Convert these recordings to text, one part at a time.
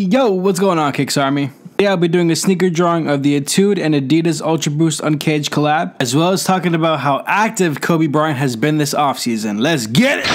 Yo, what's going on, Kicks Army? Today I'll be doing a sneaker drawing of the Études and Adidas Ultra Boost Uncaged collab, as well as talking about how active Kobe Bryant has been this offseason. Let's get it!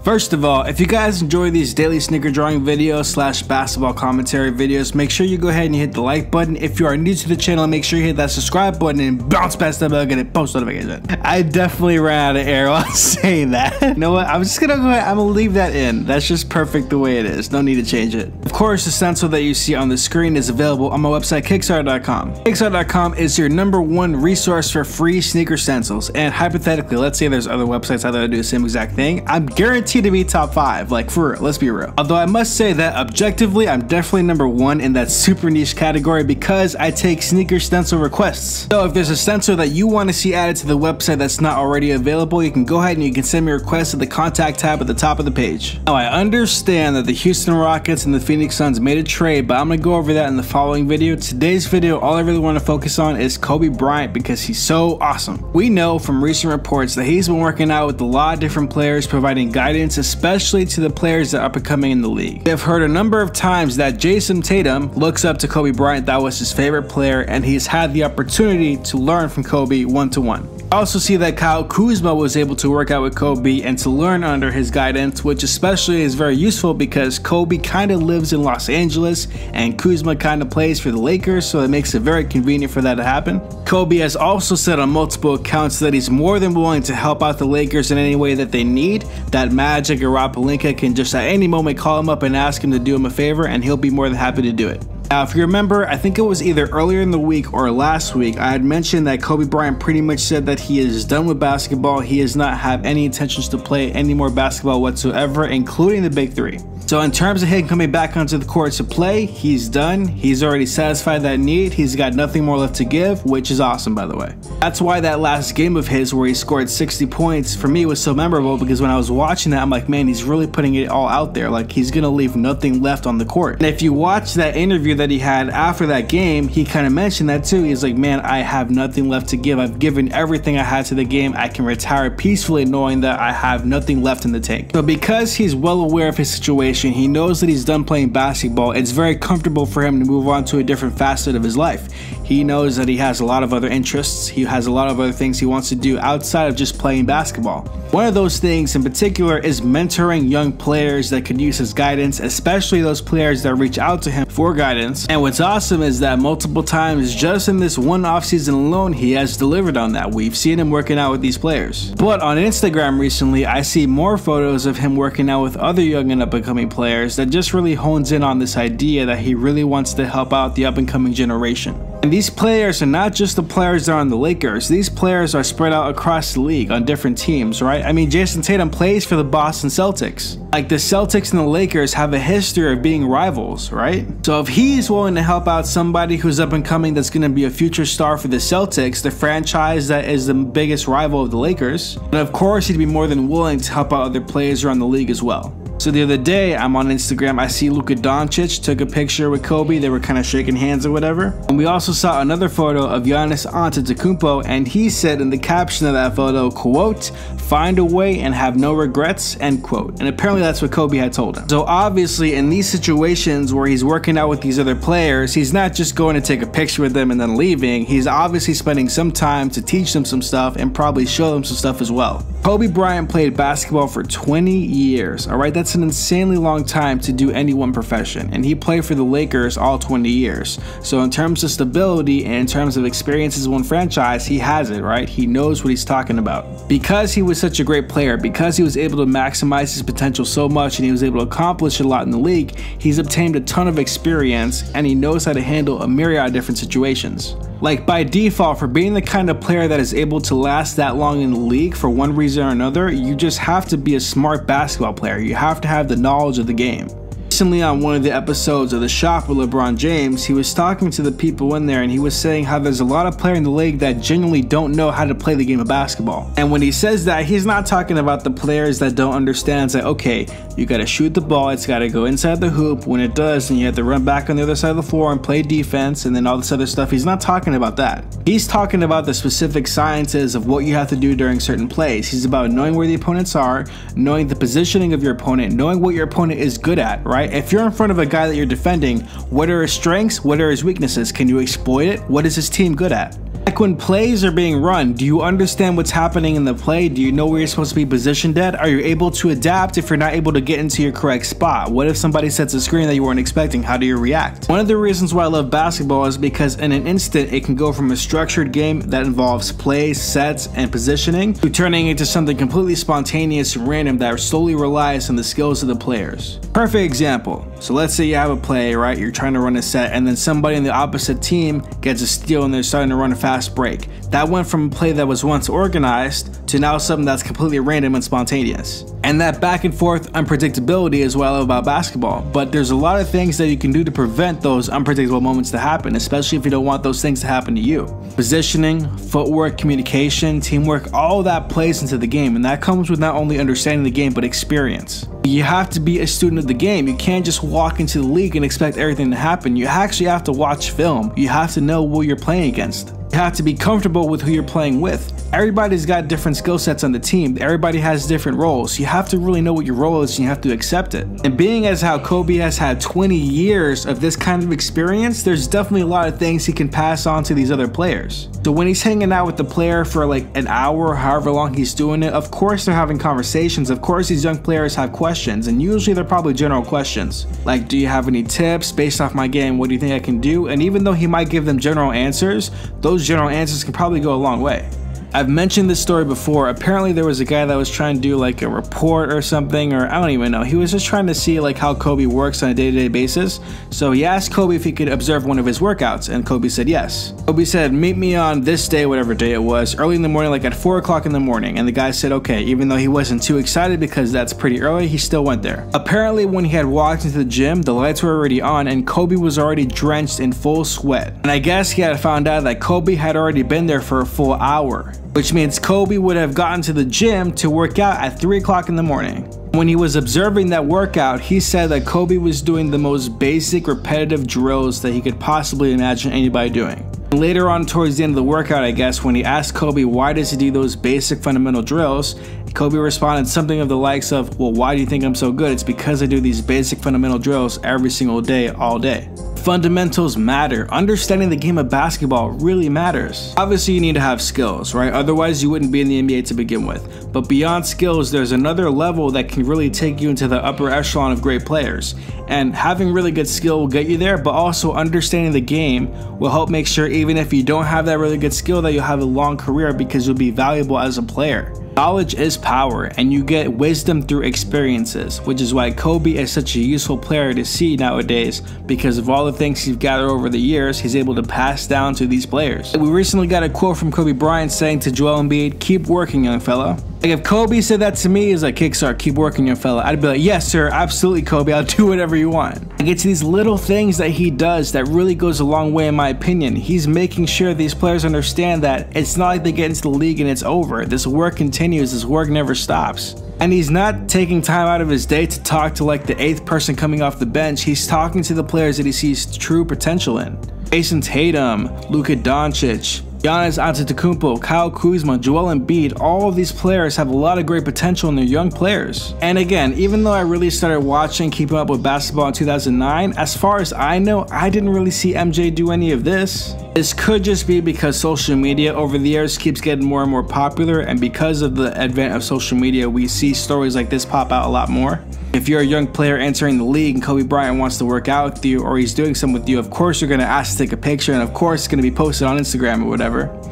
First of all, if you guys enjoy these daily sneaker drawing videos slash basketball commentary videos, make sure you go ahead and hit the like button. If you are new to the channel, make sure you hit that subscribe button and bounce past that bell and post notification. I definitely ran out of air while saying that. You know what? I'm just gonna go ahead, I'm gonna leave that in. That's just perfect the way it is. No need to change it. Of course, the stencil that you see on the screen is available on my website, KicksArt.com. KicksArt.com is your #1 resource for free sneaker stencils. And hypothetically, let's say there's other websites out there that do the same exact thing. I'm guaranteed to be top 5, like for real, let's be real. Although I must say that objectively, I'm definitely #1 in that super niche category because I take sneaker stencil requests. So if there's a stencil that you want to see added to the website that's not already available, you can go ahead and you can send me a request at the contact tab at the top of the page. Now I understand that the Houston Rockets and the Phoenix Suns made a trade, but I'm gonna go over that in the following video. Today's video, all I really want to focus on is Kobe Bryant because he's so awesome. We know from recent reports that he's been working out with a lot of different players, providing guidance especially to the players that are up and coming in the league. I've heard a number of times that Jason Tatum looks up to Kobe Bryant. That was his favorite player, and he's had the opportunity to learn from Kobe one-to-one. I also see that Kyle Kuzma was able to work out with Kobe and to learn under his guidance, which especially is very useful because Kobe kind of lives in Los Angeles and Kuzma kind of plays for the Lakers, so it makes it very convenient for that to happen. Kobe has also said on multiple accounts that he's more than willing to help out the Lakers in any way that they need, that Magic or Rob Pelinka can just at any moment call him up and ask him to do him a favor, and he'll be more than happy to do it. Now, if you remember, I think it was either earlier in the week or last week, I had mentioned that Kobe Bryant pretty much said that he is done with basketball. He does not have any intentions to play any more basketball whatsoever, including the big three. So in terms of him coming back onto the court to play, he's done. He's already satisfied that need. He's got nothing more left to give, which is awesome, by the way. That's why that last game of his where he scored 60 points for me was so memorable, because when I was watching that, I'm like, man, he's really putting it all out there. Like, he's gonna leave nothing left on the court. And if you watch that interview that he had after that game, he kind of mentioned that too. He's like, man, I have nothing left to give. I've given everything I had to the game. I can retire peacefully knowing that I have nothing left in the tank. So because he's well aware of his situation, he knows that he's done playing basketball, it's very comfortable for him to move on to a different facet of his life. He knows that he has a lot of other interests. He has a lot of other things he wants to do outside of just playing basketball. One of those things in particular is mentoring young players that could use his guidance, especially those players that reach out to him for guidance. And what's awesome is that multiple times just in this one offseason alone, he has delivered on that. We've seen him working out with these players. But on Instagram recently, I see more photos of him working out with other young and up-and-coming players that just really hones in on this idea that he really wants to help out the up-and-coming generation. And these players are not just the players that are on the Lakers. These players are spread out across the league on different teams, right? I mean, Jason Tatum plays for the Boston Celtics. Like, the Celtics and the Lakers have a history of being rivals, right? So if he's willing to help out somebody who's up and coming that's going to be a future star for the Celtics, the franchise that is the biggest rival of the Lakers, then of course he'd be more than willing to help out other players around the league as well. So the other day, I'm on Instagram, I see Luka Doncic took a picture with Kobe. They were kind of shaking hands or whatever. And we also saw another photo of Giannis Antetokounmpo, and he said in the caption of that photo, quote, "Find a way and have no regrets," end quote. And apparently that's what Kobe had told him. So obviously in these situations where he's working out with these other players, he's not just going to take a picture with them and then leaving. He's obviously spending some time to teach them some stuff and probably show them some stuff as well. Kobe Bryant played basketball for 20 years, all right? That's an insanely long time to do any one profession, and he played for the Lakers all 20 years. So in terms of stability and in terms of experiences in one franchise, he has it, right? He knows what he's talking about. Because he was such a great player, because he was able to maximize his potential so much and he was able to accomplish a lot in the league, he's obtained a ton of experience and he knows how to handle a myriad of different situations. Like, by default, for being the kind of player that is able to last that long in the league for one reason or another, you just have to be a smart basketball player. You have to have the knowledge of the game. Recently on one of the episodes of The Shop with LeBron James, he was talking to the people in there and he was saying how there's a lot of players in the league that genuinely don't know how to play the game of basketball. And when he says that, he's not talking about the players that don't understand. It's like, okay, you gotta shoot the ball, it's gotta go inside the hoop. When it does, then you have to run back on the other side of the floor and play defense and then all this other stuff. He's not talking about that. He's talking about the specific sciences of what you have to do during certain plays. He's about knowing where the opponents are, knowing the positioning of your opponent, knowing what your opponent is good at, right? If you're in front of a guy that you're defending, what are his strengths? What are his weaknesses? Can you exploit it? What is his team good at? Like when plays are being run, do you understand what's happening in the play? Do you know where you're supposed to be positioned at? Are you able to adapt if you're not able to get into your correct spot? What if somebody sets a screen that you weren't expecting? How do you react? One of the reasons why I love basketball is because in an instant, it can go from a structured game that involves plays, sets, and positioning to turning into something completely spontaneous and random that solely relies on the skills of the players. Perfect example. So let's say you have a play, right? You're trying to run a set and then somebody in the opposite team gets a steal and they're starting to run a fast break. That went from a play that was once organized to now something that's completely random and spontaneous. And that back and forth unpredictability is what I love about basketball. But there's a lot of things that you can do to prevent those unpredictable moments to happen, especially if you don't want those things to happen to you. Positioning, footwork, communication, teamwork, all that plays into the game, and that comes with not only understanding the game but experience. You have to be a student of the game. You can't just walk into the league and expect everything to happen. You actually have to watch film. You have to know who you're playing against. You have to be comfortable with who you're playing with. Everybody's got different skill sets on the team. Everybody has different roles. You have to really know what your role is and you have to accept it. And being as how Kobe has had 20 years of this kind of experience, there's definitely a lot of things he can pass on to these other players. So when he's hanging out with the player for like an hour or however long he's doing it, of course they're having conversations. Of course these young players have questions, and usually they're probably general questions. Like, do you have any tips based off my game? What do you think I can do? And even though he might give them general answers, those general answers can probably go a long way. I've mentioned this story before. Apparently there was a guy that was trying to do like a report or something, or I don't even know. He was just trying to see like how Kobe works on a day-to-day basis. So he asked Kobe if he could observe one of his workouts, and Kobe said yes. Kobe said, meet me on this day, whatever day it was, early in the morning, like at 4 o'clock in the morning. And the guy said okay, even though he wasn't too excited because that's pretty early, he still went there. Apparently when he had walked into the gym, the lights were already on and Kobe was already drenched in full sweat. And I guess he had found out that Kobe had already been there for a full hour, which means Kobe would have gotten to the gym to work out at 3 o'clock in the morning. When he was observing that workout, he said that Kobe was doing the most basic repetitive drills that he could possibly imagine anybody doing. Later on towards the end of the workout, I guess, when he asked Kobe why does he do those basic fundamental drills, Kobe responded something of the likes of, well, why do you think I'm so good? It's because I do these basic fundamental drills every single day, all day. Fundamentals matter. Understanding the game of basketball really matters. Obviously, you need to have skills, right? Otherwise, you wouldn't be in the NBA to begin with. But beyond skills, there's another level that can really take you into the upper echelon of great players. And having really good skill will get you there, but also understanding the game will help make sure even if you don't have that really good skill that you'll have a long career because you'll be valuable as a player. Knowledge is power, and you get wisdom through experiences, which is why Kobe is such a useful player to see nowadays, because of all the things he's gathered over the years, he's able to pass down to these players. We recently got a quote from Kobe Bryant saying to Joel Embiid, keep working, young fella. Like if Kobe said that to me, he's like, KicksArt, keep working, young fella, I'd be like, yes sir, absolutely Kobe, I'll do whatever you want. Like it's these little things that he does that really goes a long way in my opinion. He's making sure these players understand that it's not like they get into the league and it's over. This work continues, this work never stops. And he's not taking time out of his day to talk to like the 8th person coming off the bench. He's talking to the players that he sees true potential in. Jason Tatum, Luka Doncic, Giannis Antetokounmpo, Kyle Kuzma, Joel Embiid, all of these players have a lot of great potential in their young players. And again, even though I really started watching, keeping up with basketball in 2009, as far as I know, I didn't really see MJ do any of this. This could just be because social media over the years keeps getting more and more popular, and because of the advent of social media, we see stories like this pop out a lot more. If you're a young player entering the league and Kobe Bryant wants to work out with you or he's doing something with you, of course you're going to ask to take a picture, and of course it's going to be posted on Instagram or whatever.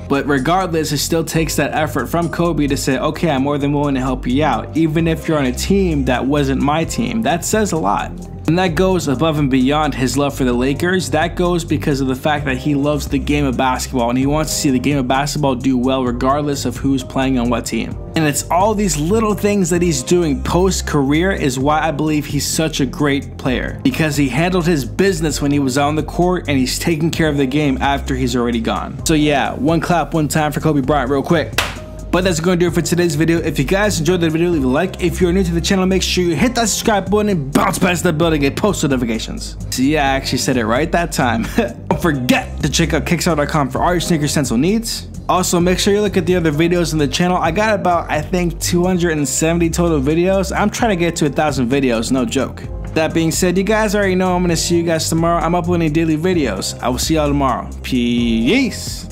But regardless, it still takes that effort from Kobe to say, okay, I'm more than willing to help you out, even if you're on a team that wasn't my team. That says a lot. And that goes above and beyond his love for the Lakers. That goes because of the fact that he loves the game of basketball and he wants to see the game of basketball do well regardless of who's playing on what team. And it's all these little things that he's doing post-career is why I believe he's such a great player. Because he handled his business when he was on the court and he's taking care of the game after he's already gone. So yeah, one clap, one time for Kobe Bryant real quick. But that's going to do it for today's video. If you guys enjoyed the video, leave a like. If you're new to the channel, make sure you hit that subscribe button and bounce past the bell to get post notifications. See, I actually said it right that time. Don't forget to check out KicksArt.com for all your sneaker stencil needs. Also, make sure you look at the other videos on the channel. I got about, I think, 270 total videos. I'm trying to get to 1,000 videos, no joke. That being said, you guys already know I'm going to see you guys tomorrow. I'm uploading daily videos. I will see y'all tomorrow. Peace.